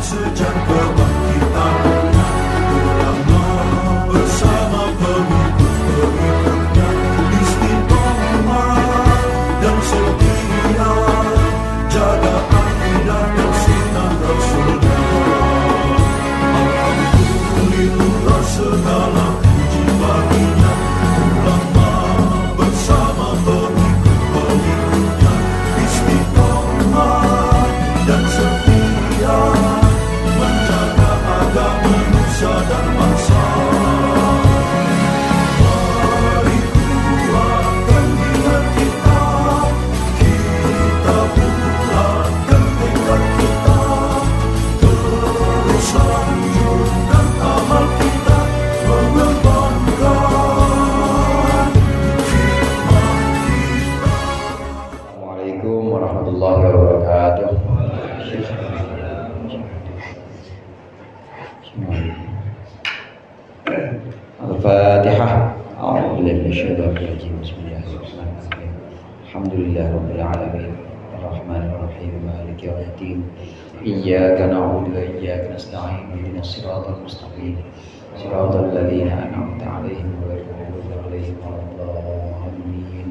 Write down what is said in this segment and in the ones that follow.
sejak kebangkitan ulama bersama pengikut-pengikutnya istiqomah dan setia jaga akidah dan sunnah Rasulullah. Alhamdulillah segala puji baginya ulama bersama pengikut-pengikutnya istiqomah dan setia menjaga agama nusa dan bangsa. Mari kuatkan niat kita, kita bulatkan tekad kita, terus lanjutkan amal kita, mengembangkan hikmah kita. Assalamualaikum warahmatullahi wabarakatuh. Al-Fatihah. A'udzu billahi minasyaitonir rajim. Bismillahirrahmanirrahim. Alhamdulillahirabbil alamin. Arrahmanir rahim. Maliki yaumiddin. Iyyaka na'budu wa iyyaka nasta'in. Ihdinas siratal mustaqim. Siratal ladzina an'amta 'alaihim ghairil maghdubi 'alaihim waladdallin.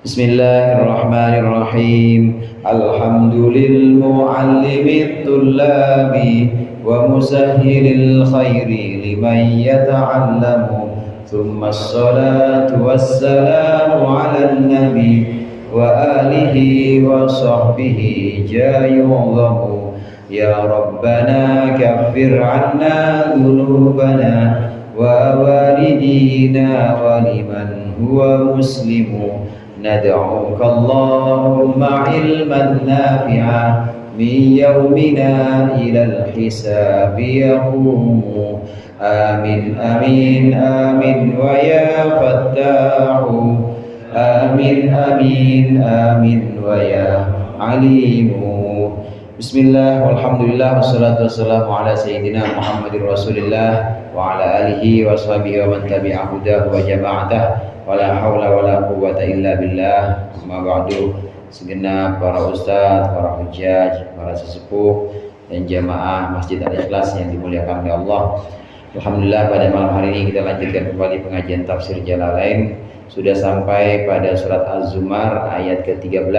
Bismillahirrahmanirrahim. Alhamdulil muallimit tullabi wa musahhilil khairi liman yata'allamu. Thumma as-salatu wassalamu 'alan nabi wa alihi wa sahbihi jayu'zamu. Ya Rabbana kaffir 'anna dhunubana wa walidina wa liman huwa muslimu. Nad'uka Allahumma ilman nafi'a min yawmina ilal hisabi yaqumu. Amin amin amin wa ya fattahu. Amin amin amin wa ya alimu. Bismillah walhamdulillah wassalatu wassalamu ala sayyidina Muhammadir Rasulillah wa ala alihi wa sahbihi wa man tabi'a hudahu wa jama'atah. Wala haula wala quwwata illa billah. Amma ba'du. Segenap para ustadz, para hujjaj, para sesepuh dan jamaah Masjid Al-Ikhlas yang dimuliakan oleh Allah. Alhamdulillah pada malam hari ini kita lanjutkan kembali pengajian tafsir Jalalain. Sudah sampai pada surat Az-Zumar ayat ke-13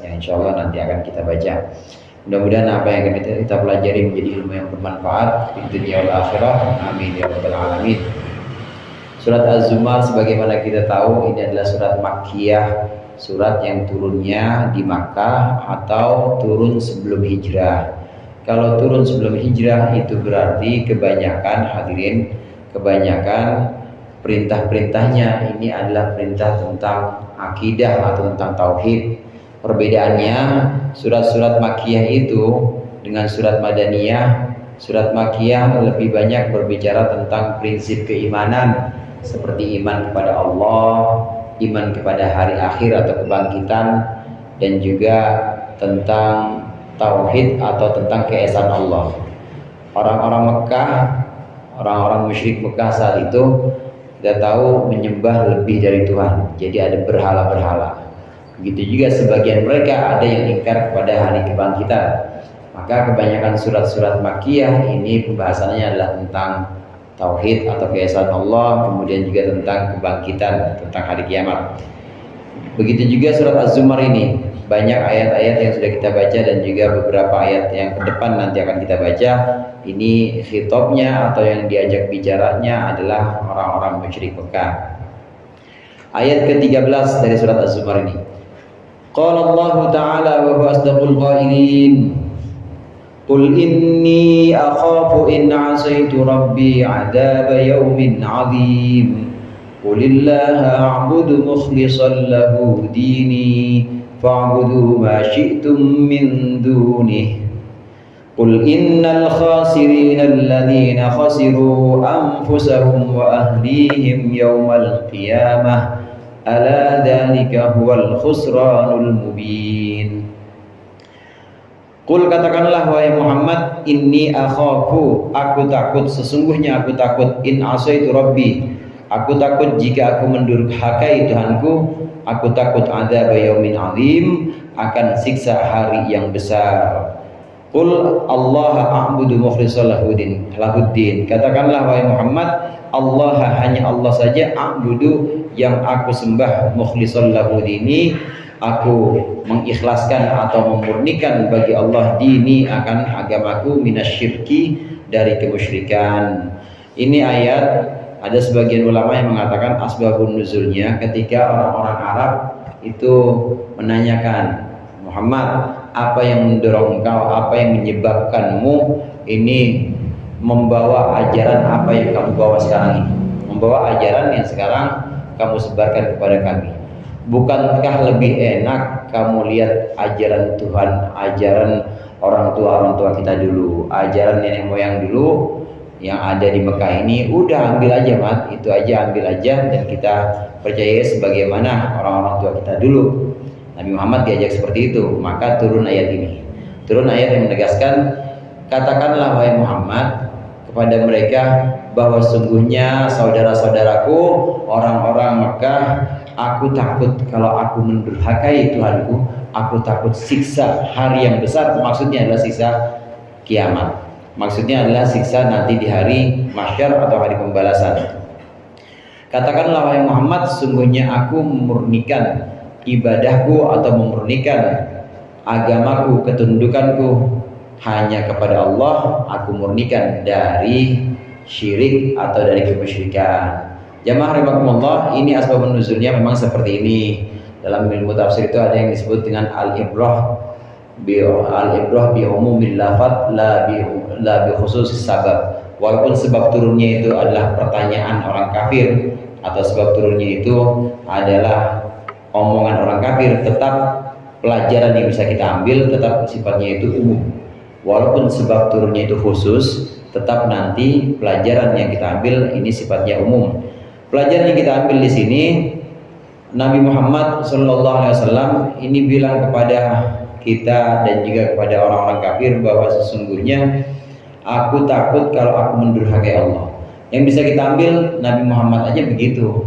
yang insyaallah nanti akan kita baca. Mudah-mudahan apa yang kita pelajari menjadi ilmu yang bermanfaat di dunia wal akhirah. Amin ya rabbal alamin. Surat Az-Zumar sebagaimana kita tahu ini adalah surat Makkiyah, surat yang turunnya di Makkah atau turun sebelum hijrah. Kalau turun sebelum hijrah itu berarti kebanyakan perintah-perintahnya ini adalah perintah tentang akidah atau tentang tauhid. Perbedaannya surat-surat Makkiyah itu dengan surat Madaniyah. Surat Makkiyah lebih banyak berbicara tentang prinsip keimanan seperti iman kepada Allah, iman kepada hari akhir atau kebangkitan, dan juga tentang tauhid atau tentang keesaan Allah. Orang-orang Mekah, orang-orang musyrik Mekah saat itu kita tahu menyembah lebih dari Tuhan. Jadi ada berhala-berhala. Begitu juga sebagian mereka ada yang ingkar kepada hari kebangkitan. Maka kebanyakan surat-surat Makkiyah ini pembahasannya adalah tentang tauhid atau keesaan Allah, kemudian juga tentang kebangkitan, tentang hari kiamat. Begitu juga surat Az-Zumar ini banyak ayat-ayat yang sudah kita baca dan juga beberapa ayat yang ke depan nanti akan kita baca. Ini khitabnya atau yang diajak bicaranya adalah orang-orang musyrik Mekah. Ayat ke-13 dari surat Az-Zumar ini. Qala Allah Ta'ala wa huwa asdaqul qailin. Qul inni akhafu in 'asaitu rabbi 'adaba yawmin 'adzim. Qulillaha a'budu mukhlishan lahu dini fa'budu ma syi'tum min dunihi. Qul innal khasirina alladhina khasiru anfusahum wa ahlihim yawmal qiyamah ala dzalika huwal khusranul mubin. Qul katakanlah wahai Muhammad, inni akhafu, aku takut, sesungguhnya aku takut, in asaitu rabbi, aku takut jika aku mendurhakai Tuhanku, aku takut adzab yaumin azim, akan siksa hari yang besar. Qul Allah a'budu mukhlishan lahuddin. Katakanlah wahai Muhammad, Allah hanya Allah saja, a'budu yang aku sembah, mukhlishan lahuddini, aku mengikhlaskan atau memurnikan bagi Allah dini akan agamaku, minasyirki dari kemusyrikan. Ini ayat, ada sebagian ulama yang mengatakan asbabun nuzulnya ketika orang-orang Arab itu menanyakan, Muhammad, apa yang mendorong engkau, apa yang menyebabkanmu ini membawa ajaran apa yang kamu bawa sekarang ini, membawa ajaran yang sekarang kamu sebarkan kepada kami? Bukankah lebih enak kamu lihat ajaran Tuhan, ajaran orang tua kita dulu, ajaran nenek moyang dulu yang ada di Mekah ini? Udah ambil aja Mat, itu aja ambil aja, dan kita percaya sebagaimana orang-orang tua kita dulu. Nabi Muhammad diajak seperti itu, maka turun ayat ini. Turun ayat yang menegaskan, katakanlah wahai Muhammad kepada mereka bahwa sungguhnya saudara-saudaraku orang-orang Mekah, aku takut kalau aku mendurhakai Tuhanku, aku takut siksa hari yang besar. Maksudnya adalah siksa kiamat, maksudnya adalah siksa nanti di hari mahsyar atau hari pembalasan. Katakanlah wahai Muhammad, sungguhnya aku memurnikan ibadahku atau memurnikan agamaku, ketundukanku hanya kepada Allah. Aku murnikan dari syirik atau dari kemusyrikan. Jamaah rahimakumullah, ini asbabun nuzulnya memang seperti ini. Dalam ilmu tafsir itu ada yang disebut dengan al-ibrah bi umumil lafaz la bi khususis sabab. Walaupun sebab turunnya itu adalah pertanyaan orang kafir atau sebab turunnya itu adalah omongan orang kafir, tetap pelajaran yang bisa kita ambil tetap sifatnya itu umum. Walaupun sebab turunnya itu khusus, tetap nanti pelajaran yang kita ambil ini sifatnya umum. Pelajaran yang kita ambil di sini, Nabi Muhammad SAW ini bilang kepada kita dan juga kepada orang-orang kafir bahwa sesungguhnya aku takut kalau aku mendurhakai Allah. Yang bisa kita ambil, Nabi Muhammad aja begitu.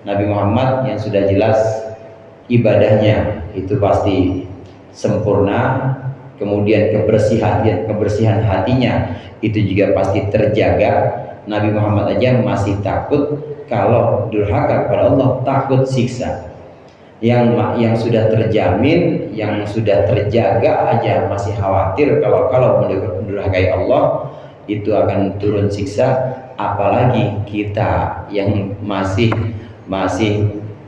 Nabi Muhammad yang sudah jelas ibadahnya itu pasti sempurna, kemudian kebersihan hatinya itu juga pasti terjaga. Nabi Muhammad aja masih takut kalau durhaka kepada Allah, takut siksa. Yang sudah terjamin, yang sudah terjaga aja masih khawatir kalau mendurhakai Allah itu akan turun siksa, apalagi kita yang masih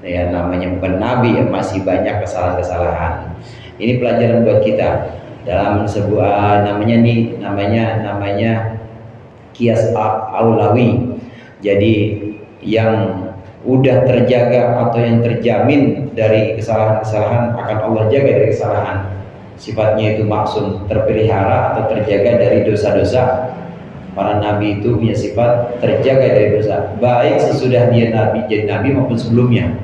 ya namanya bukan nabi, ya masih banyak kesalahan-kesalahan. Ini pelajaran buat kita dalam sebuah namanya kias aulawi. Jadi yang udah terjaga atau yang terjamin dari kesalahan-kesalahan akan Allah jaga dari kesalahan. Sifatnya itu maksum, terpelihara atau terjaga dari dosa-dosa. Para nabi itu punya sifat terjaga dari dosa, baik sesudah dia nabi jadi nabi maupun sebelumnya.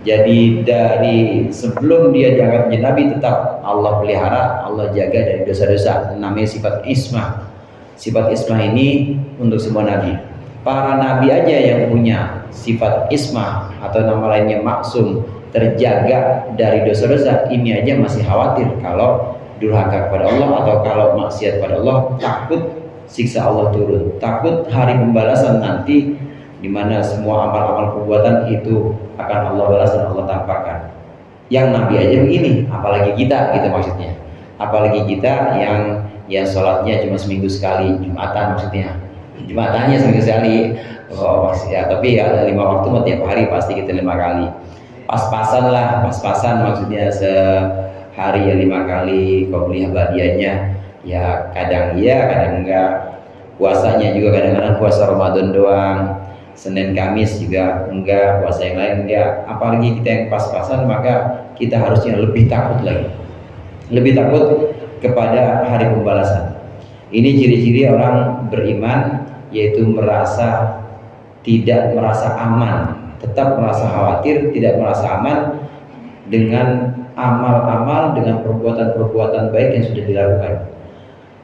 Jadi dari sebelum dia diangkat menjadi nabi tetap Allah pelihara, Allah jaga dari dosa-dosa. Namanya sifat ismah. Sifat ismah ini untuk semua nabi. Para nabi aja yang punya sifat ismah atau nama lainnya maksum, terjaga dari dosa-dosa, ini aja masih khawatir kalau durhaka kepada Allah atau kalau maksiat pada Allah, takut siksa Allah turun, takut hari pembalasan nanti di mana semua amal-amal perbuatan itu akan Allah balas dan Allah tampakkan. Yang nabi aja begini, apalagi kita gitu maksudnya. Apalagi kita yang ya sholatnya cuma seminggu sekali, Jumatan maksudnya. Jumatannya seminggu sekali. Oh, ya, tapi ya ada 5 waktu tiap hari pasti kita 5 kali. Pas-pasan maksudnya sehari ya 5 kali qobliyah ba'diyahnya. Ya kadang iya, kadang enggak. Puasanya juga kadang-kadang puasa Ramadan doang. Senin Kamis juga enggak, puasa yang lain enggak. Apalagi kita yang pas-pasan, maka kita harusnya lebih takut lagi. Lebih takut kepada hari pembalasan. Ini ciri-ciri orang beriman, yaitu tidak merasa aman, tetap merasa khawatir, tidak merasa aman dengan amal-amal, dengan perbuatan-perbuatan baik yang sudah dilakukan.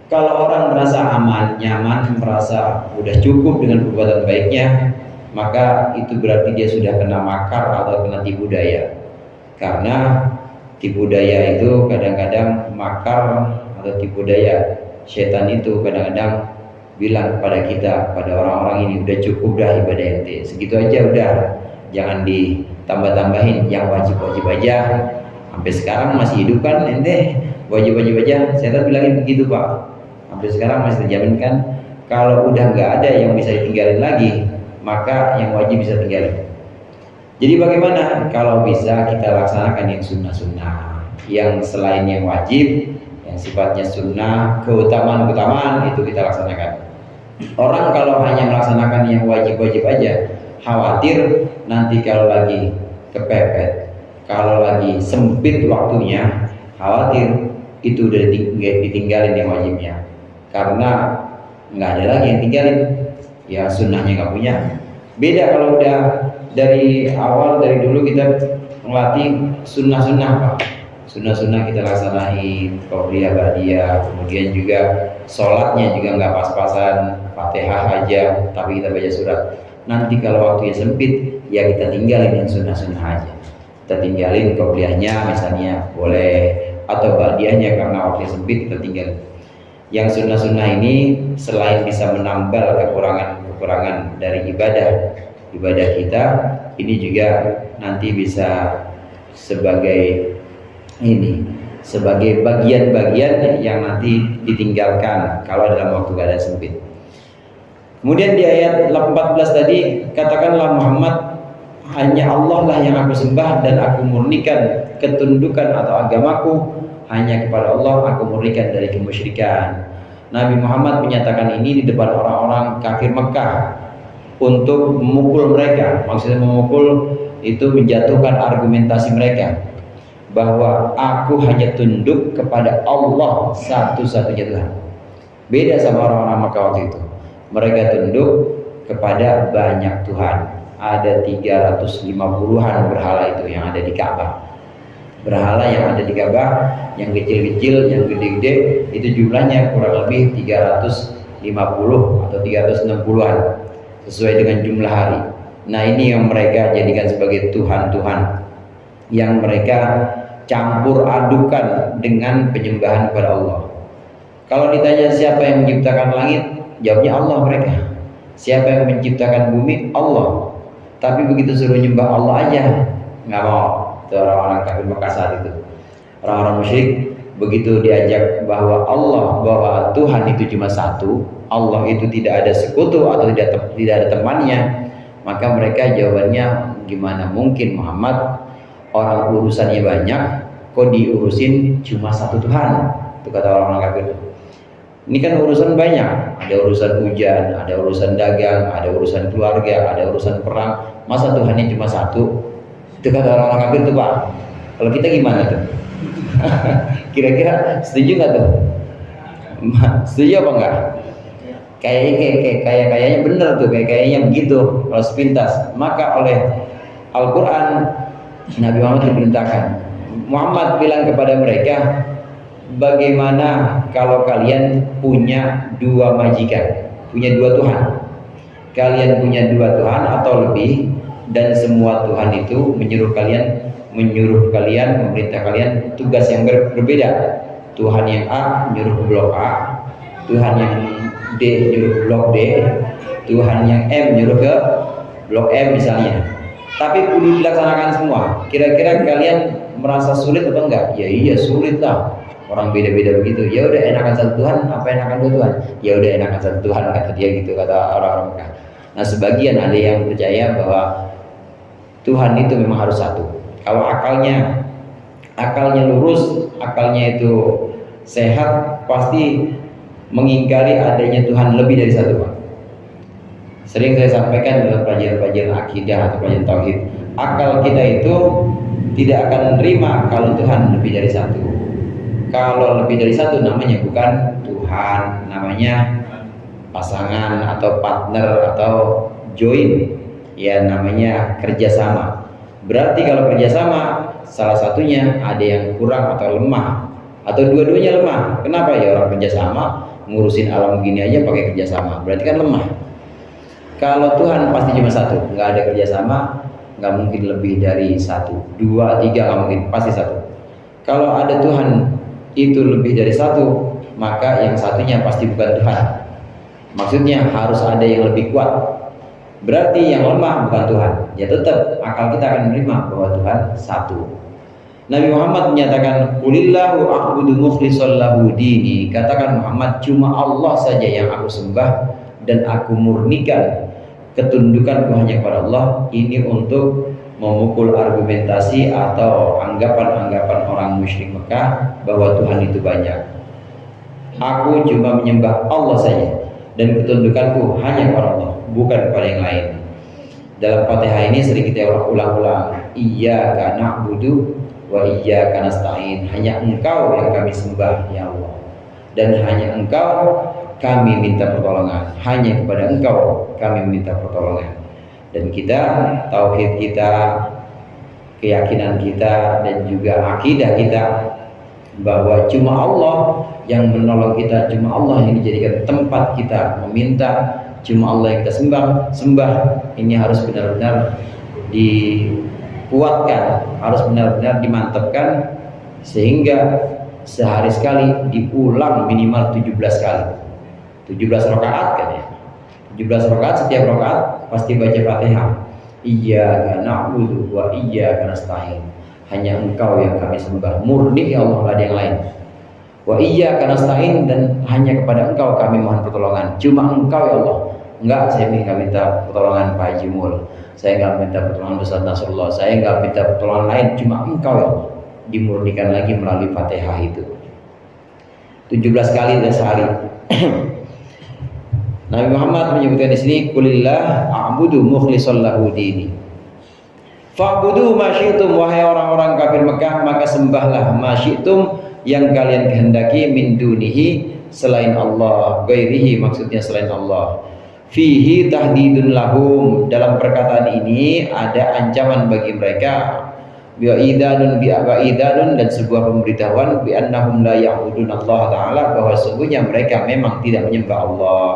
Kalau orang merasa aman, nyaman, merasa udah cukup dengan perbuatan baiknya, maka itu berarti dia sudah kena makar atau kena tipu daya. Karena tipu daya itu kadang-kadang makar atau tipu daya Setan itu kadang-kadang bilang kepada kita, pada orang-orang ini, udah cukup dah ibadah ente, segitu aja udah, jangan ditambah-tambahin, yang wajib-wajib aja. Sampai sekarang masih hidup kan ente, wajib-wajib aja. Setan bilangin begitu Pak. Sampai sekarang masih terjaminkan. Kalau udah nggak ada yang bisa ditinggalin lagi, maka yang wajib bisa tinggalin. Jadi bagaimana kalau bisa kita laksanakan yang sunnah-sunnah, yang selain yang wajib, yang sifatnya sunnah, keutamaan-keutamaan itu kita laksanakan. Orang kalau hanya melaksanakan yang wajib-wajib aja, khawatir nanti kalau lagi kepepet, kalau lagi sempit waktunya, khawatir itu udah ditinggalin yang wajibnya, karena nggak ada lagi yang tinggalin, ya sunnahnya nggak punya. Beda kalau udah dari awal, dari dulu kita melatih sunnah-sunnah Pak. Sunnah-sunnah kita laksanain, qobliyah, ba'diyah, kemudian juga sholatnya juga nggak pas-pasan, Fatihah aja, tapi kita baca surat. Nanti kalau waktunya sempit, ya kita tinggalin yang sunnah-sunnah aja. Kita tinggalin qobliyahnya misalnya boleh, atau ba'diyahnya karena waktunya sempit kita tinggalin. Yang sunnah-sunnah ini selain bisa menambal kekurangan dari ibadah kita, ini juga nanti bisa sebagai bagian-bagian yang nanti ditinggalkan kalau dalam waktu keadaan sempit. Kemudian di ayat 14 tadi, katakanlah Muhammad, hanya Allah lah yang aku sembah dan aku murnikan ketundukan atau agamaku hanya kepada Allah, aku murnikan dari kemusyrikan. Nabi Muhammad menyatakan ini di depan orang-orang kafir Mekah untuk memukul mereka. Maksudnya memukul itu menjatuhkan argumentasi mereka bahwa aku hanya tunduk kepada Allah satu-satunya Tuhan. Beda sama orang-orang Mekah waktu itu. Mereka tunduk kepada banyak Tuhan. Ada 350-an berhala itu yang ada di Ka'bah. Berhala yang ada di Ka'bah, yang kecil-kecil, yang gede-gede, itu jumlahnya kurang lebih 350 atau 360-an sesuai dengan jumlah hari. Nah ini yang mereka jadikan sebagai Tuhan-Tuhan, yang mereka campur adukan dengan penyembahan kepada Allah. Kalau ditanya siapa yang menciptakan langit, jawabnya Allah mereka. Siapa yang menciptakan bumi? Allah. Tapi begitu suruh nyembah Allah aja nggak mau. Itu orang-orang kafir Mekah saat itu. Orang-orang musyrik begitu diajak bahwa Tuhan itu cuma satu, Allah itu tidak ada sekutu atau tidak ada temannya, maka mereka jawabannya, gimana mungkin Muhammad, orang urusannya banyak, kok diurusin cuma satu Tuhan? Itu kata orang-orang kafir. Ini kan urusan banyak, ada urusan hujan, ada urusan dagang, ada urusan keluarga, ada urusan perang, masa Tuhannya cuma satu? Itu kata orang-orang kafir tuh Pak. Kalau kita gimana tuh? Kira-kira setuju nggak tuh? Setuju apa enggak? Kayaknya bener tuh, kayaknya begitu kalau sepintas. Maka oleh Al-Quran Nabi Muhammad diperintahkan, Muhammad bilang kepada mereka, bagaimana kalau kalian punya dua majikan, punya dua Tuhan? Kalian punya dua Tuhan atau lebih, dan semua Tuhan itu menyuruh kalian, memerintah kalian tugas yang berbeda. Tuhan yang A menyuruh ke blok A, Tuhan yang D menyuruh ke blok D, Tuhan yang M menyuruh ke blok M misalnya. Tapi kudu dilaksanakan semua. Kira-kira kalian merasa sulit atau enggak? Ya iya sulit lah. Orang beda-beda begitu. Ya udah enakan satu Tuhan, apa enakan dua Tuhan? Ya udah enakan satu Tuhan, kata dia gitu, kata orang-orang Mekah. Nah sebagian ada yang percaya bahwa Tuhan itu memang harus satu. Kalau akalnya lurus, akalnya itu sehat, pasti mengingkari adanya Tuhan lebih dari satu Pak. Sering saya sampaikan dalam pelajaran-pelajaran akidah atau pelajaran tauhid, akal kita itu tidak akan menerima kalau Tuhan lebih dari satu. Kalau lebih dari satu namanya bukan Tuhan, namanya pasangan atau partner atau join, ya namanya kerjasama. Berarti kalau kerjasama salah satunya ada yang kurang atau lemah, atau dua-duanya lemah. Kenapa? Ya orang kerjasama ngurusin alam gini aja pakai kerjasama, berarti kan lemah. Kalau Tuhan pasti cuma satu, nggak ada kerjasama, nggak mungkin lebih dari satu, dua, tiga, nggak mungkin, pasti satu. Kalau ada Tuhan itu lebih dari satu, maka yang satunya pasti bukan Tuhan. Maksudnya harus ada yang lebih kuat. Berarti yang lemah bukan Tuhan. Ya tetap akal kita akan menerima bahwa Tuhan satu. Nabi Muhammad menyatakan, "Qulillahu a'budu mukhlishan lahu dini." Katakan Muhammad, cuma Allah saja yang aku sembah dan aku murnikan ketundukanku hanya kepada Allah. Ini untuk memukul argumentasi atau anggapan-anggapan orang musyrik Mekah bahwa Tuhan itu banyak. Aku cuma menyembah Allah saja dan ketundukanku hanya kepada Allah, bukan kepada yang lain. Dalam Fatihah ini sering kita ulang-ulang, iyyaka na'budu wa iyyaka nasta'in. Hanya Engkau yang kami sembah ya Allah, dan hanya Engkau kami minta pertolongan. Hanya kepada Engkau kami minta pertolongan. Dan kita, tauhid kita, keyakinan kita, dan juga akidah kita bahwa cuma Allah yang menolong kita, cuma Allah yang dijadikan tempat kita meminta, cuma Allah yang kita sembah. Ini harus benar-benar dikuatkan, harus benar-benar dimantapkan, sehingga sehari sekali diulang minimal 17 kali. 17 rakaat kan ya. 17 rakaat, setiap rakaat pasti baca Fatihah. Iyyaka na'budu wa iyyaka nasta'in. Hanya Engkau yang kami sembah, murni ya Allah, enggak ada yang lain. Wa iyyaka nasta'in, dan hanya kepada Engkau kami mohon pertolongan. Cuma Engkau ya Allah. Enggak, saya enggak minta pertolongan Pak Haji Mul. Saya enggak minta pertolongan Ustaz Nasrullah. Saya enggak minta pertolongan lain, cuma Engkau ya Allah. Dimurnikan lagi melalui Fatihah itu. 17 kali dan sehari. Nabi Muhammad menyebutkan di sini, "Qulillah a'budu mukhlishan lahu dini." Fa'budu ma syi'tum, wahai orang-orang kafir Mekah, maka sembahlah ma syi'tum, yang kalian kehendaki, min dunihi, selain Allah, ghairihi, maksudnya selain Allah. Fihi tahdidun lahum, dalam perkataan ini ada ancaman bagi mereka. Bi'idanun dan sebuah pemberitahuan bi annahum la ya'budun Allah Ta'ala, bahwa sesungguhnya mereka memang tidak menyembah Allah.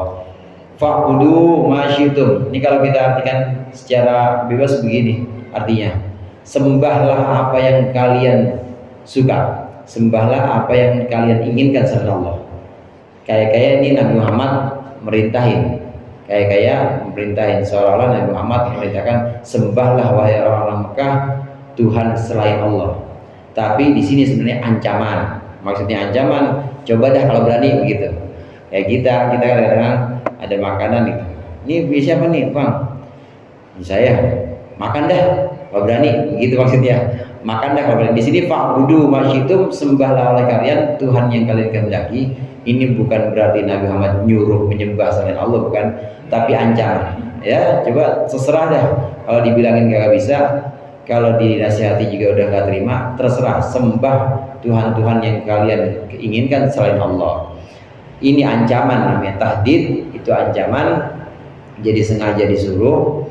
Fa'budu ma syi'tum. Ini kalau kita artikan secara bebas begini, artinya sembahlah apa yang kalian suka, sembahlah apa yang kalian inginkan selain Allah. Kayak ini Nabi Muhammad merintahin, seolah-olah Nabi Muhammad memerintahkan, sembahlah wahai orang-orang Mekah Tuhan selain Allah. Tapi di sini sebenarnya ancaman. Maksudnya ancaman, coba dah kalau berani begitu. Kayak kita kadang-kadang ada makanan gitu. Ini bisa siapa nih, Bang? Ini saya. Makan dah kalau berani, begitu maksudnya. Makan dah kalau berani. Di sini fa'budu ma syi'tum, sembahlah oleh kalian Tuhan yang kalian kehendaki. Ini bukan berarti Nabi Muhammad nyuruh menyembah selain Allah, bukan, tapi ancaman. Ya, coba terserah dah. Kalau dibilangin gak bisa, kalau dinasihati juga udah gak terima, terserah, sembah Tuhan-Tuhan yang kalian inginkan selain Allah. Ini ancaman, namanya tahdid, itu ancaman. Jadi sengaja disuruh,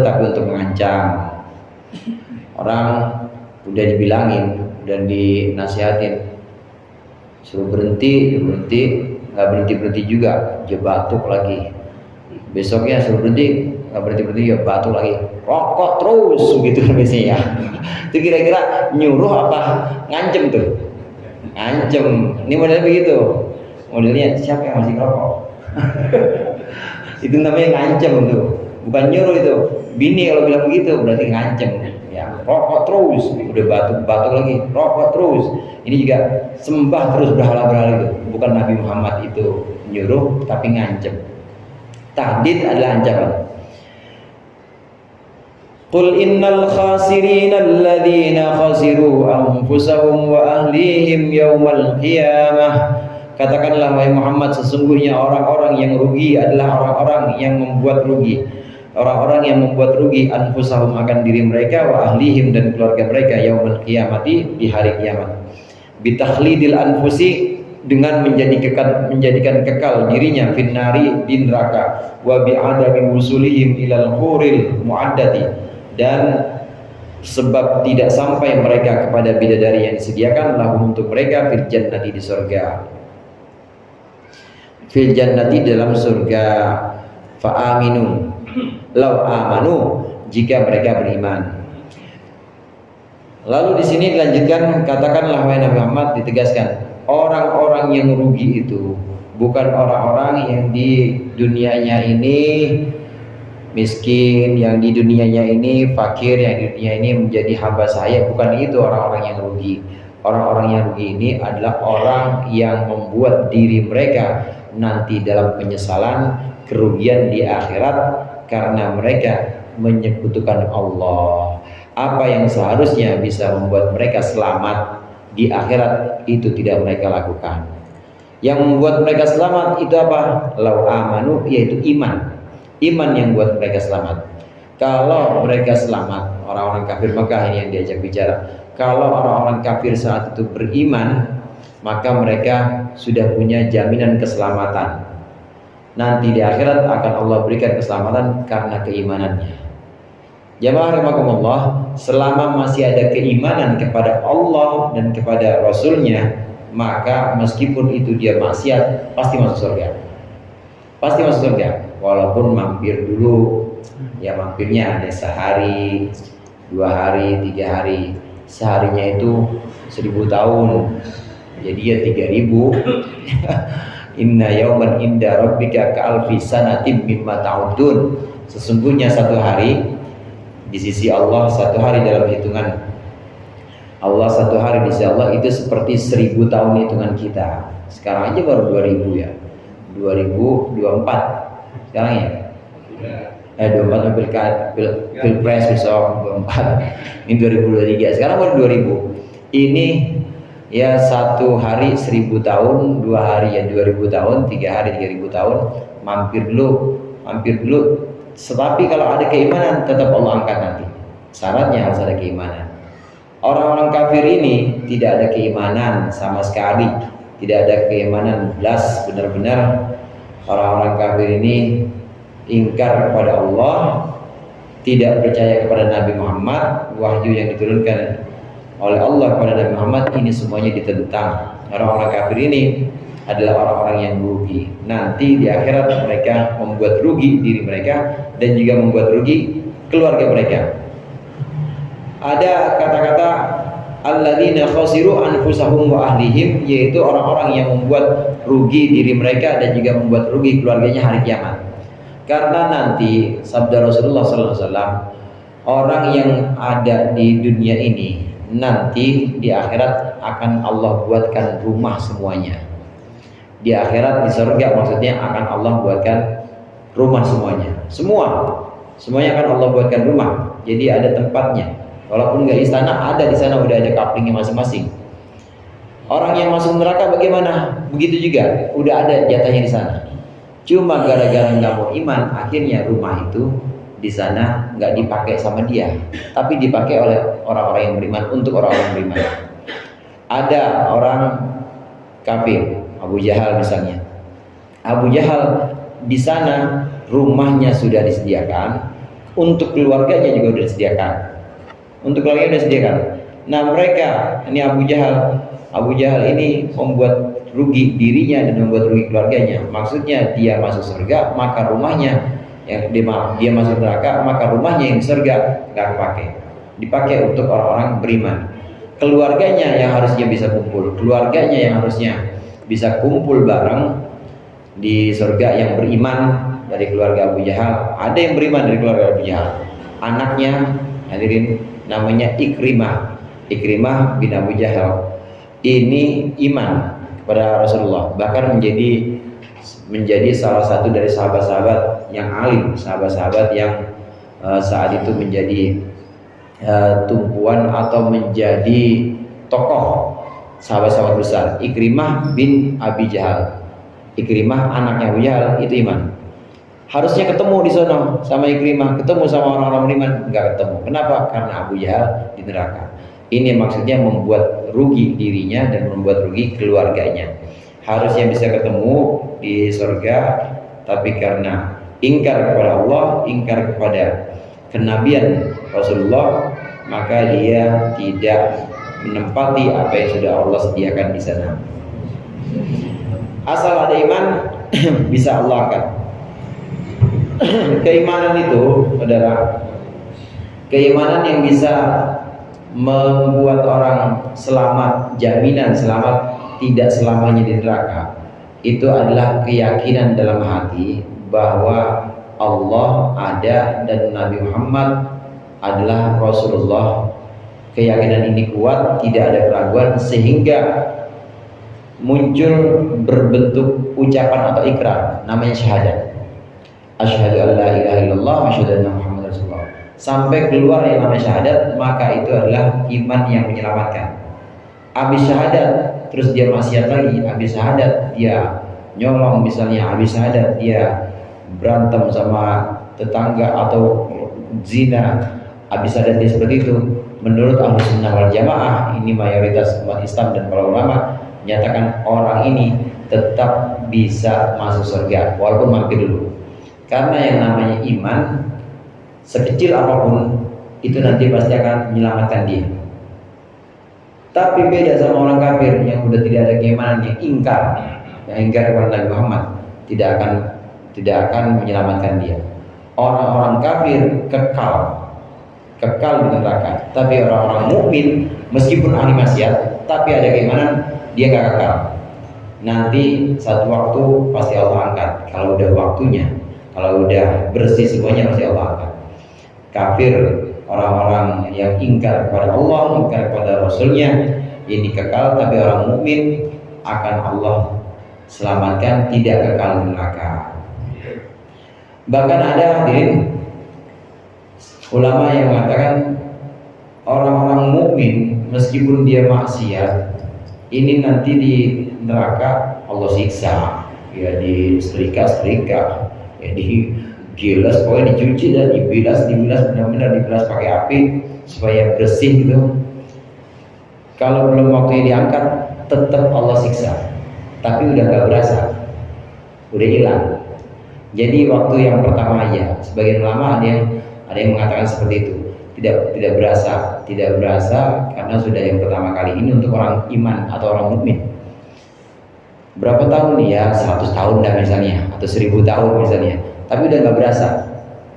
tapi untuk mengancam. Orang udah dibilangin, udah dinasihatin, suruh berhenti, nggak berhenti juga, dia batuk lagi. Besoknya suruh berhenti, nggak berhenti ya batuk lagi, rokok terus gitu biasanya. Itu kira-kira nyuruh apa ngancem tuh? Ngancem. Ini modelnya begitu. Modelnya siapa yang masih rokok? Itu namanya ngancem tuh, bukan nyuruh itu. Bini kalau bilang begitu berarti ngancem. Ya, rokok terus, udah batuk lagi, rokok terus. Ini juga sembah terus berhala-berhala itu. Bukan Nabi Muhammad itu nyuruh, tapi ngancem. Tahdid adalah ancaman. Qul innal khasirina alladhina khasiru anfusahum wa ahlihim yawmal qiyamah. Katakanlah wahai Muhammad, sesungguhnya orang-orang yang rugi adalah orang-orang yang membuat rugi. Orang-orang yang membuat rugi anfusahum, akan diri mereka, wa ahlihim, dan keluarga mereka, yaumal qiyamati, di hari kiamat. Bitakhlidil anfusi, dengan menjadikan kekal dirinya, finnari, di neraka, wa bi'adami wusulihim ilal khuril mu'addati, dan sebab tidak sampai mereka kepada bidadari yang disediakan lahum untuk mereka, fil jannati, di surga. Fil jannati, dalam surga. Fa aminu lau amanu, jika mereka beriman. Lalu di sini dilanjutkan, katakanlah wahai Nabi Muhammad, ditegaskan, orang-orang orang-orang yang rugi itu bukan orang-orang yang di dunianya ini miskin, yang di dunianya ini fakir, yang di dunia ini menjadi hamba saya. Bukan itu orang-orang yang rugi. Orang-orang yang rugi ini adalah orang yang membuat diri mereka nanti dalam penyesalan, kerugian di akhirat karena mereka menyekutukan Allah. Apa yang seharusnya bisa membuat mereka selamat di akhirat itu tidak mereka lakukan. Yang membuat mereka selamat itu apa? Lau amanu, yaitu iman. Iman yang buat mereka selamat. Kalau mereka selamat, orang-orang kafir Mekah ini yang diajak bicara. Kalau orang-orang kafir saat itu beriman, maka mereka sudah punya jaminan keselamatan. Nanti di akhirat akan Allah berikan keselamatan karena keimanannya. Jamaah rahimakumullah, selama masih ada keimanan kepada Allah dan kepada Rasulnya, maka meskipun itu dia maksiat, pasti masuk surga. Pasti masuk surga, walaupun mampir dulu. Ya mampirnya ada sehari, 2 hari, 3 hari. Seharinya itu 1000 tahun, jadi ya 3000. Inna yauman inda rabbika ka'alfi sanatin mimma ta'udun. Sesungguhnya satu hari di sisi Allah, satu hari dalam hitungan Allah, satu hari di sisi Allah itu seperti 1000 tahun hitungan kita. Sekarang aja baru 2000 ya, 2024 sekarang ya. 24 pilpres besok 24. Ini 2023. Sekarang baru 2000. Ini ya satu hari 1000 tahun, 2 hari ya 2000 tahun, 3 hari 3000 tahun. Mampir dulu. Tetapi kalau ada keimanan tetap Allah angkat nanti. Syaratnya harus ada keimanan. Orang-orang kafir ini tidak ada keimanan sama sekali, tidak ada keimanan belas. Benar-benar orang-orang kafir ini ingkar kepada Allah, tidak percaya kepada Nabi Muhammad. Wahyu yang diturunkan oleh Allah kepada Nabi Muhammad ini semuanya ditentang. Orang-orang kafir ini adalah orang-orang yang rugi. Nanti di akhirat mereka membuat rugi diri mereka dan juga membuat rugi keluarga mereka. Ada kata-kata alladzina khasiru anfusahum wa ahlihim, yaitu orang-orang yang membuat rugi diri mereka dan juga membuat rugi keluarganya hari kiamat. Karena nanti sabda Rasulullah SAW, orang yang ada di dunia ini nanti di akhirat akan Allah buatkan rumah semuanya. Di akhirat, di surga maksudnya, akan Allah buatkan rumah semuanya. Semuanya akan Allah buatkan rumah. Jadi ada tempatnya. Walaupun nggak istana, ada di sana, udah ada kaplingnya masing-masing. Orang yang masuk neraka bagaimana? Begitu juga, udah ada jatahnya di sana. Cuma gara-gara nggak mau iman, akhirnya rumah itu di sana nggak dipakai sama dia, tapi dipakai oleh orang-orang yang beriman, untuk orang-orang yang beriman. Ada orang kafir, Abu Jahal misalnya. Abu Jahal di sana rumahnya sudah disediakan, untuk keluarganya juga sudah disediakan. Untuk keluarganya sudah disediakan. Nah mereka, ini Abu Jahal ini membuat rugi dirinya dan membuat rugi keluarganya. Maksudnya dia masuk surga, maka rumahnya yang dia masuk neraka, maka rumahnya yang di surga nggak dipakai untuk orang-orang beriman. Keluarganya yang harusnya bisa kumpul, keluarganya yang harusnya bisa kumpul bareng di surga yang beriman dari keluarga Abu Jahal. Ada yang beriman dari keluarga Abu Jahal. Anaknya hadirin namanya Ikrimah bin Abu Jahal. Ini iman kepada Rasulullah, bahkan menjadi salah satu dari sahabat-sahabat yang alim, sahabat-sahabat yang saat itu menjadi tumpuan atau menjadi tokoh sahabat-sahabat besar. Ikrimah bin Abi Jahal, Ikrimah anaknya Abu Jahal, itu iman. Harusnya ketemu di sana sama Ikrimah, ketemu sama orang-orang beriman, enggak ketemu. Kenapa? Karena Abu Jahal di neraka. Ini maksudnya membuat rugi dirinya dan membuat rugi keluarganya. Harusnya bisa ketemu di surga, tapi karena ingkar kepada Allah, ingkar kepada kenabian Rasulullah, maka dia tidak menempati apa yang sudah Allah sediakan di sana. Asal ada iman, bisa Allah angkat. Keimanan itu adalah keimanan yang bisa membuat orang selamat, jaminan selamat tidak selamanya di neraka, itu adalah keyakinan dalam hati bahwa Allah ada dan Nabi Muhammad adalah Rasulullah. Keyakinan ini kuat, tidak ada keraguan, sehingga muncul berbentuk ucapan atau ikrar, namanya syahadat. Asyhadu an la ilaha illallah wa asyhadu anna Muhammadar Rasulullah. Sampai keluar yang namanya syahadat, maka itu adalah iman yang menyelamatkan. Habis syahadat, terus dia maksiat lagi. Habis syahadat dia nyolong misalnya, habis syahadat dia berantem sama tetangga atau zina, habis syahadat dia seperti itu. Menurut Ahlus Sunnah wal Jamaah, ini mayoritas umat Islam dan para ulama menyatakan orang ini tetap bisa masuk surga walaupun mampir dulu. Karena yang namanya iman, sekecil apapun itu nanti pasti akan menyelamatkan dia. Tapi beda sama orang kafir yang udah tidak ada keimanan, yang ingkar kepada Nabi Muhammad, tidak akan menyelamatkan dia. Orang-orang kafir kekal di neraka. Tapi orang-orang mukmin meskipun ahli maksiat tapi ada keimanan, dia nggak kekal. Nanti satu waktu pasti Allah angkat. Kalau udah waktunya, kalau udah bersih semuanya pasti Allah angkat. Kafir, orang-orang yang ingkar kepada Allah, ingkar kepada Rasulnya, ini kekal. Tapi orang mukmin akan Allah selamatkan, tidak kekal di neraka. Bahkan ada hadirin ulama yang mengatakan orang-orang mukmin meskipun dia maksiat, ini nanti di neraka Allah siksa, ya di setrika, ya di gilas, pokoknya dicuci dan dibilas benar-benar dibilas pakai api supaya bersih gitu. Kalau belum waktunya diangkat, tetap Allah siksa, tapi udah gak berasa, udah hilang. Jadi waktu yang pertama aja. Sebagian ulama ada yang mengatakan seperti itu, tidak berasa karena sudah yang pertama kali. Ini untuk orang iman atau orang mukmin. Berapa tahun ya? 100 tahun dah misalnya, atau 1000 tahun misalnya, tapi udah nggak berasa.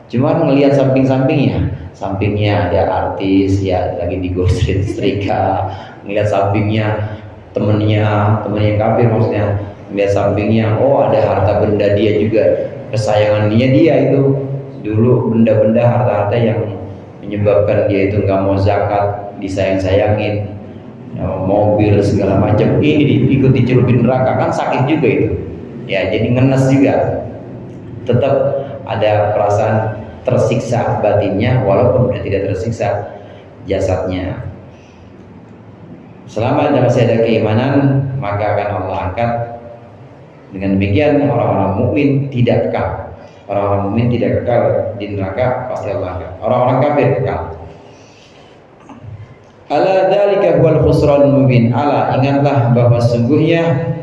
Cuma ngelihat sampingnya ada artis ya lagi digosip setrika, ngelihat sampingnya temennya kafir, maksudnya ngelihat sampingnya, oh ada harta benda dia juga, kesayangan dia itu dulu, benda-benda harta-harta yang menyebabkan dia itu nggak mau zakat, disayang-sayangin, mobil segala macam, ini ikut dicelupin neraka, kan sakit juga itu ya, jadi ngenes juga. Tetap ada perasaan tersiksa batinnya walaupun sudah tidak tersiksa jasadnya. Selama masih ada keimanan, maka akan Allah angkat. Dengan demikian orang-orang mukmin tidak kekal. Orang-orang mukmin tidak kekal di neraka, pasti Allah angkat. Orang-orang kafir kekal. Ala dzalika huwal khusranul mubin. Ala, ingatlah bahwa sungguhnya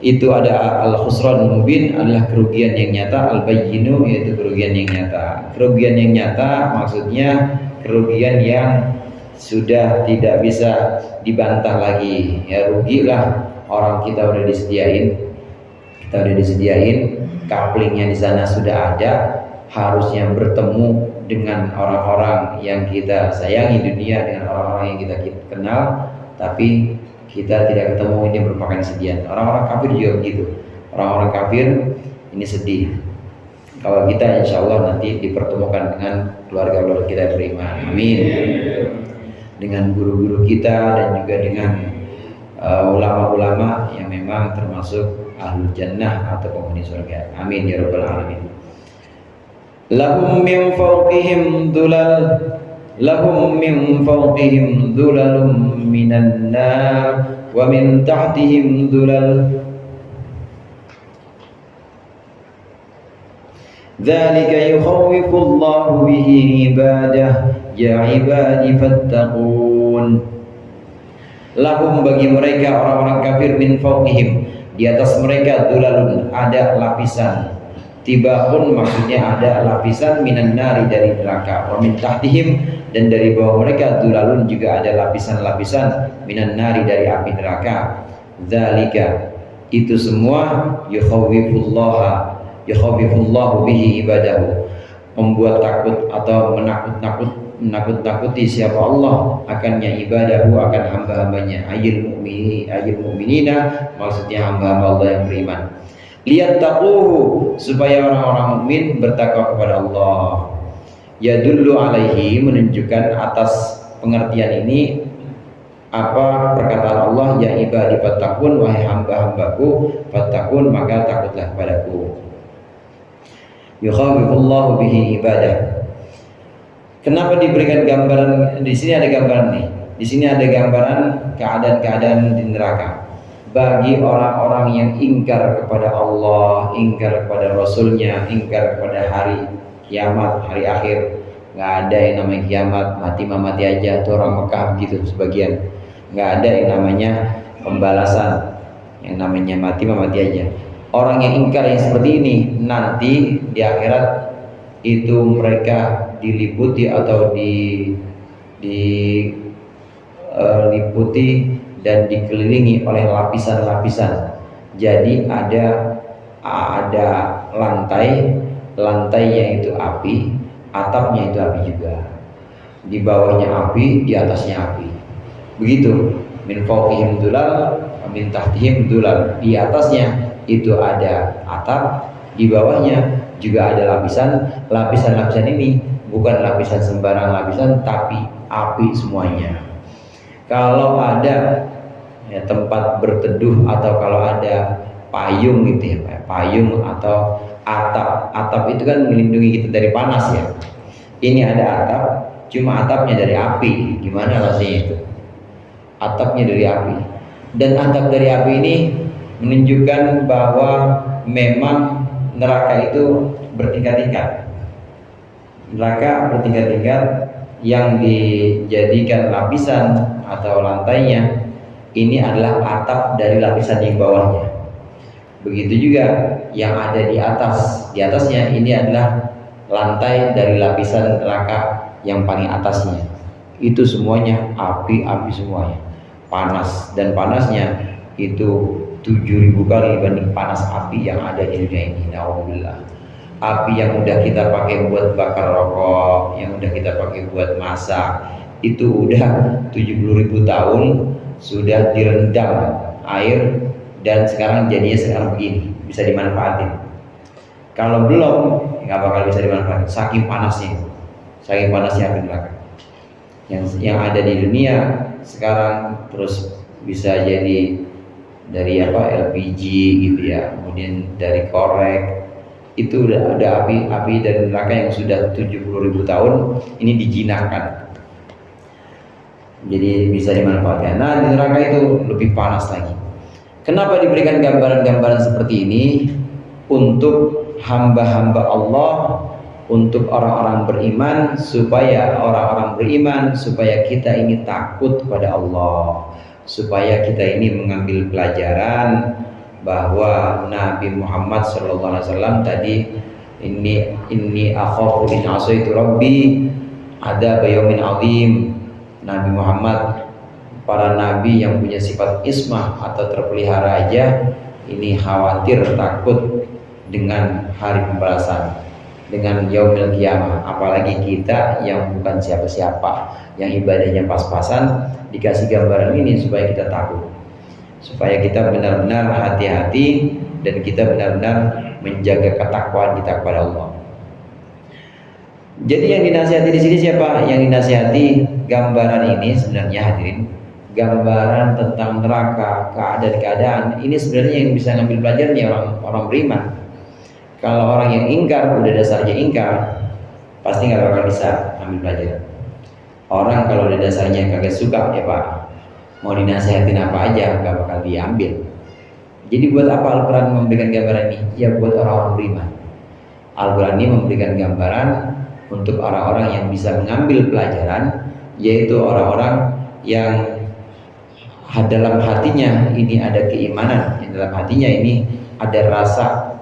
itu ada al-khusranul mubin, adalah kerugian yang nyata, al-bayyinu, yaitu kerugian yang nyata. Kerugian yang nyata maksudnya kerugian yang sudah tidak bisa dibantah lagi. Ya, rugilah orang, kita udah disediain kaplingnya di sana sudah ada, harusnya bertemu dengan orang-orang yang kita sayangi dunia, dengan orang-orang yang kita kenal, tapi kita tidak ketemu. Ini merupakan kesedihan. Orang-orang kafir juga begitu. Orang-orang kafir ini sedih. Kalau kita insya Allah nanti dipertemukan dengan keluarga-keluarga kita yang beriman, amin. Dengan guru-guru kita dan juga dengan ulama-ulama yang memang termasuk ahlul jannah atau penghuni surga, amin ya rabbal alamin. Lahum min fawqihim dhulalum minan nar wa min tahtihim dhulal. Dzalika yukhawwifu Allahu bihi ibadah, ya ibadi fattaqun. Lahum, bagi mereka orang-orang kafir, min fawqihim, di atas mereka, dhulalun, ada lapisan. Tibahun maksudnya ada lapisan, minan nari, dari neraka. Wa min tahtihim, dan dari bawah mereka, dhulalun, juga ada lapisan-lapisan, minan nari, dari api neraka. Dzalika, itu semua, yukhawwifullahu bihi ibadahu, membuat takut atau menakut-nakut menakut-nakuti siapa Allah akannya ibadahu akan hamba-hambanya ayil mu'minina, maksudnya hamba-hamba Allah yang beriman. Lihat taquhu, supaya orang-orang mukmin bertakwa kepada Allah. Yadullu alaihi, menunjukkan atas pengertian ini apa perkataan Allah, ya ibadi fattaqun, wahai hamba-hambaku fattaqun, maka takutlah kepadaku. Yukhawifullahu bihi ibadah. Kenapa diberikan gambaran? Di sini ada gambaran nih. Di sini ada gambaran keadaan-keadaan di neraka bagi orang-orang yang ingkar kepada Allah, ingkar kepada Rasulnya, ingkar kepada hari kiamat, hari akhir. Nggak ada yang namanya kiamat, mati aja. Tuh orang Mekah gitu sebagian. Nggak ada yang namanya pembalasan, yang namanya mati aja. Orang yang ingkar yang seperti ini nanti di akhirat itu mereka diliputi atau diliputi dan dikelilingi oleh lapisan-lapisan. Jadi ada lantainya itu api, atapnya itu api juga. Di bawahnya api, di atasnya api. Begitu. Min fawqihim dulal, min tahtihim dulal. Di atasnya itu ada atap, di bawahnya juga ada lapisan. Lapisan-lapisan ini bukan lapisan sembarang lapisan, tapi api semuanya. Kalau ada ya, tempat berteduh atau kalau ada payung gitu ya, payung atau atap itu kan melindungi kita dari panas ya. Ini ada atap, cuma atapnya dari api. Gimana rasanya itu? Atapnya dari api. Dan atap dari api ini menunjukkan bahwa memang neraka itu bertingkat-tingkat. Neraka bertingkat-tingkat yang dijadikan lapisan atau lantainya ini adalah atap dari lapisan yang bawahnya. Begitu juga yang ada di atas. Di atasnya ini adalah lantai dari lapisan neraka yang paling atasnya. Itu semuanya api-api semuanya. Panas, dan panasnya itu 7.000 kali dibanding panas api yang ada di dunia ini. Alhamdulillah. Api yang udah kita pakai buat bakar rokok, yang udah kita pakai buat masak, itu udah 70.000 tahun sudah direndam air dan sekarang jadinya begini, bisa dimanfaatin. Kalau belum, nggak bakal bisa dimanfaatin. Saking panasnya api neraka. Yang ada di dunia sekarang terus bisa jadi dari LPG gitu ya, kemudian dari korek. Itu udah ada api dari neraka yang sudah 70.000 tahun ini dijinakkan, jadi bisa dimanfaatkan. Nah, di neraka itu lebih panas lagi. Kenapa diberikan gambaran-gambaran seperti ini? Untuk hamba-hamba Allah, untuk orang-orang beriman, supaya orang-orang beriman, supaya kita ini takut kepada Allah, supaya kita ini mengambil pelajaran bahwa Nabi Muhammad SAW tadi ini akhafu in asaitu rabbi ada bayaumin azim. Nabi Muhammad, para nabi yang punya sifat ismah atau terpelihara aja ini khawatir, takut dengan hari pembalasan, dengan yaumil qiyamah. Apalagi kita yang bukan siapa-siapa, yang ibadahnya pas-pasan, dikasih gambaran ini supaya kita takut, supaya kita benar-benar hati-hati dan kita benar-benar menjaga ketakwaan kita kepada Allah. Jadi yang dinasihati di sini siapa? Yang dinasihati gambaran ini sebenarnya, hadirin, gambaran tentang neraka, keadaan-keadaan ini sebenarnya yang bisa ngambil pelajaran ya orang beriman. Kalau orang yang ingkar, udah dasarnya ingkar, pasti nggak bakal bisa ambil pelajaran. Orang kalau udah dasarnya kagak suka ya Pak, mau dinasihatin apa aja nggak bakal diambil. Jadi buat apa Al-Quran memberikan gambaran ini? Ya buat orang-orang beriman. Al-Quran ini memberikan gambaran untuk orang-orang yang bisa mengambil pelajaran, yaitu orang-orang yang dalam hatinya ini ada keimanan, yang dalam hatinya ini ada rasa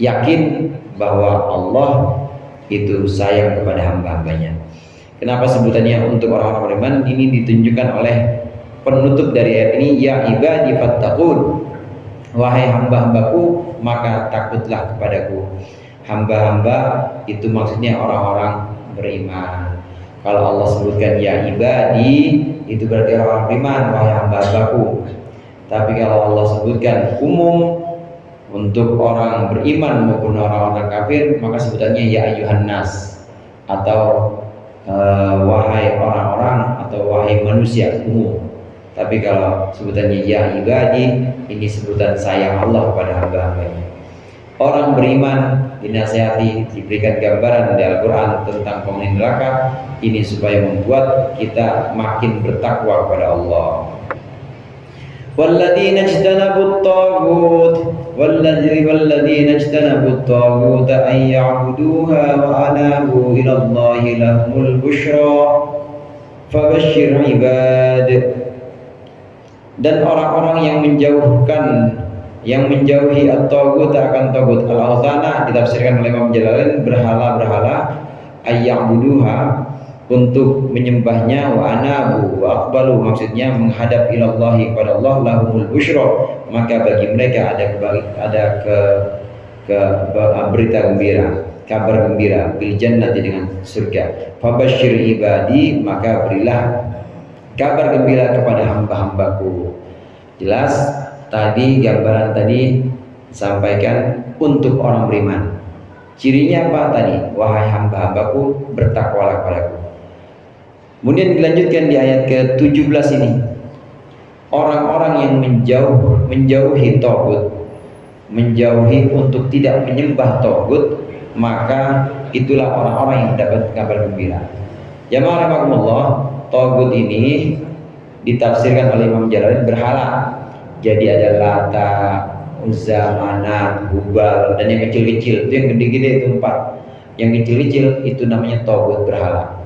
yakin bahwa Allah itu sayang kepada hamba-hambanya. Kenapa sebutannya untuk orang-orang beriman? Ini ditunjukkan oleh penutup dari ayat ini, ya ibadi fattaqun, wahai hamba-hambaku maka takutlah kepadaku. Hamba-hamba itu maksudnya orang-orang beriman. Kalau Allah sebutkan ya ibadi, itu berarti orang beriman, wahai hamba-hambaku. Tapi kalau Allah sebutkan umum untuk orang beriman maupun orang-orang kafir, maka sebutannya ya ayuhan nas, atau wahai orang-orang atau wahai manusia umum. Tapi kalau sebutannya ya ibadi, ini sebutan sayang Allah kepada hamba-hambanya. Orang beriman dinasihati, diberikan gambaran di Al-Quran tentang penghuni neraka, ini supaya membuat kita makin bertakwa kepada Allah. Walladzina ijtanabut taghut walladzina ijtanabut taghut an ya'buduha wa anabu ila Allahi lahumul busyra fabashshir ibad. Dan orang-orang yang menjauhi at-taghut akan taghut, al-awthana ditafsirkan oleh Imam Jalalain, berhala-berhala, ayya'buduha untuk menyembahnya, wa anabu wa aqbalu maksudnya menghadap ilallahi kepada Allah, lahumul busyra maka bagi mereka ada berita gembira, kabar gembira, bil jannati dengan surga. Fabashshir ibadi maka berilah kabar gembira kepada hamba-hambaku. Jelas tadi gambaran tadi sampaikan untuk orang beriman. Cirinya apa tadi? Wahai hamba-hambaku, bertakwalah kepadaku. Kemudian dilanjutkan di ayat ke-17 ini. Orang-orang yang menjauhi taghut, menjauhi untuk tidak menyembah taghut, maka itulah orang-orang yang mendapat kabar gembira. Jamaah rahimakumullah, taghut ini ditafsirkan oleh Imam Jalalain berhala. Jadi ada Lata, Uzza, Manat, Hubal, dan yang kecil-kecil. Itu yang gede-gede itu 4. Yang kecil-kecil itu namanya taghut, berhala.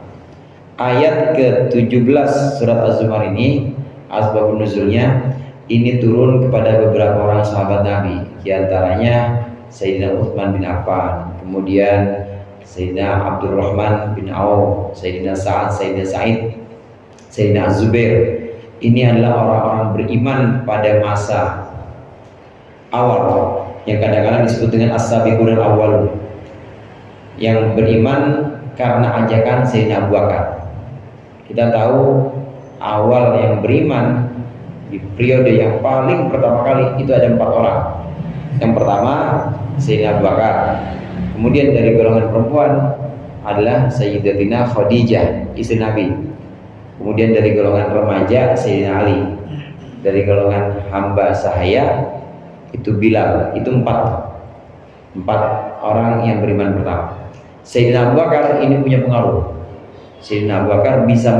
Ayat ke-17 surat Az-Zumar ini, asbabun nuzulnya, ini turun kepada beberapa orang sahabat Nabi. Di antaranya Sayyidina Utsman bin Affan, kemudian Sayyidina Abdurrahman bin Auf, Sayyidina Sa'ad, Sayyidina Sa'id, Sayyidina Az-Zubair. Ini adalah orang-orang beriman pada masa awal yang kadang-kadang disebut dengan as-sabiqun al-awwalun, yang beriman karena ajakan Sayyidina Abu Bakar. Kita tahu awal yang beriman di periode yang paling pertama kali itu ada 4 orang. Yang pertama Sayyidina Abu Bakar, kemudian dari golongan perempuan adalah Sayyidatina Khadijah, istri Nabi. Kemudian dari golongan remaja Sayyidina Ali, dari golongan hamba sahaya itu Bilal. Itu 4 orang yang beriman pertama. Sayyidina Abu Bakar ini punya pengaruh. Sayyidina Abu Bakar bisa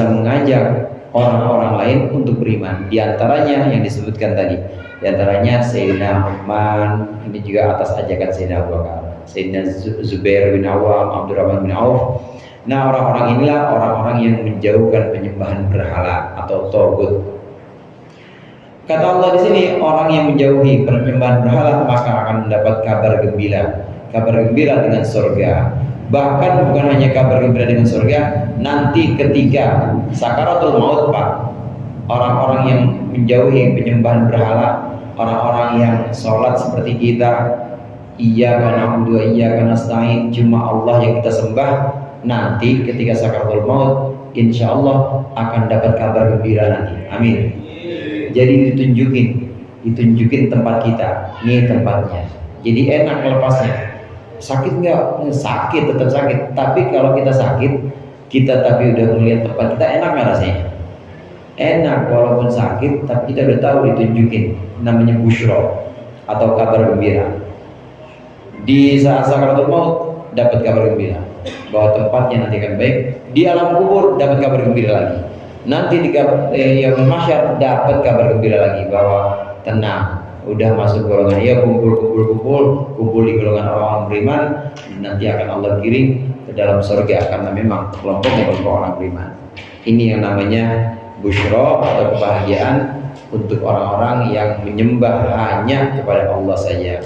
mengajak orang-orang lain untuk beriman. Di antaranya yang disebutkan tadi, di antaranya Sayyidina Utsman, ini juga atas ajakan Sayyidina Abu Bakar. Sayyidina Zubair bin Awam, Abdurrahman bin Auf. Nah, orang-orang inilah orang-orang yang menjauhkan penyembahan berhala atau taghut. Kata Allah di sini, orang yang menjauhi penyembahan berhala maka akan mendapat kabar gembira dengan surga. Bahkan bukan hanya kabar gembira dengan surga, nanti ketika sakaratul maut, Pak, orang-orang yang menjauhi penyembahan berhala, orang-orang yang sholat seperti kita, iyyaka na'budu wa iyyaka nasta'in, cuma Allah yang kita sembah, nanti ketika sakaratul maut insya Allah akan dapat kabar gembira nanti. Amin. Jadi ditunjukin tempat kita, ini tempatnya. Jadi enak melepasnya. Sakit nggak? Sakit, tetap sakit. Tapi kalau kita sakit, tapi udah melihat tempat kita, enak nggak rasanya? Enak walaupun sakit, tapi kita udah tahu ditunjukin. Namanya busyra atau kabar gembira. Di saat sakaratul maut dapat kabar gembira bahwa tempatnya nanti akan baik. Di alam kubur dapat kabar gembira lagi. Nanti di yaumul mahsyar dapat kabar gembira lagi bahwa tenang, udah masuk golongan, ya kumpul di golongan orang beriman, nanti akan Allah giring ke dalam surga karena memang kelompoknya kelompok orang beriman. Ini yang namanya busyra atau kebahagiaan untuk orang-orang yang menyembah hanya kepada Allah saja.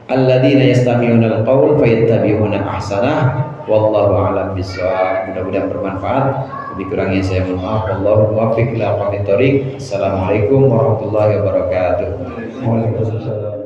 Alladzina yastami'una al-qaul fayattabi'una ahsanah, wallahu a'lam bishawab. Mudah-mudahan bermanfaat. Lebih kurangnya saya mohon maaf. Wallahu muwaffiq ila aqwamit thoriq. Assalamualaikum warahmatullahi wabarakatuh. Waalaikumsalam.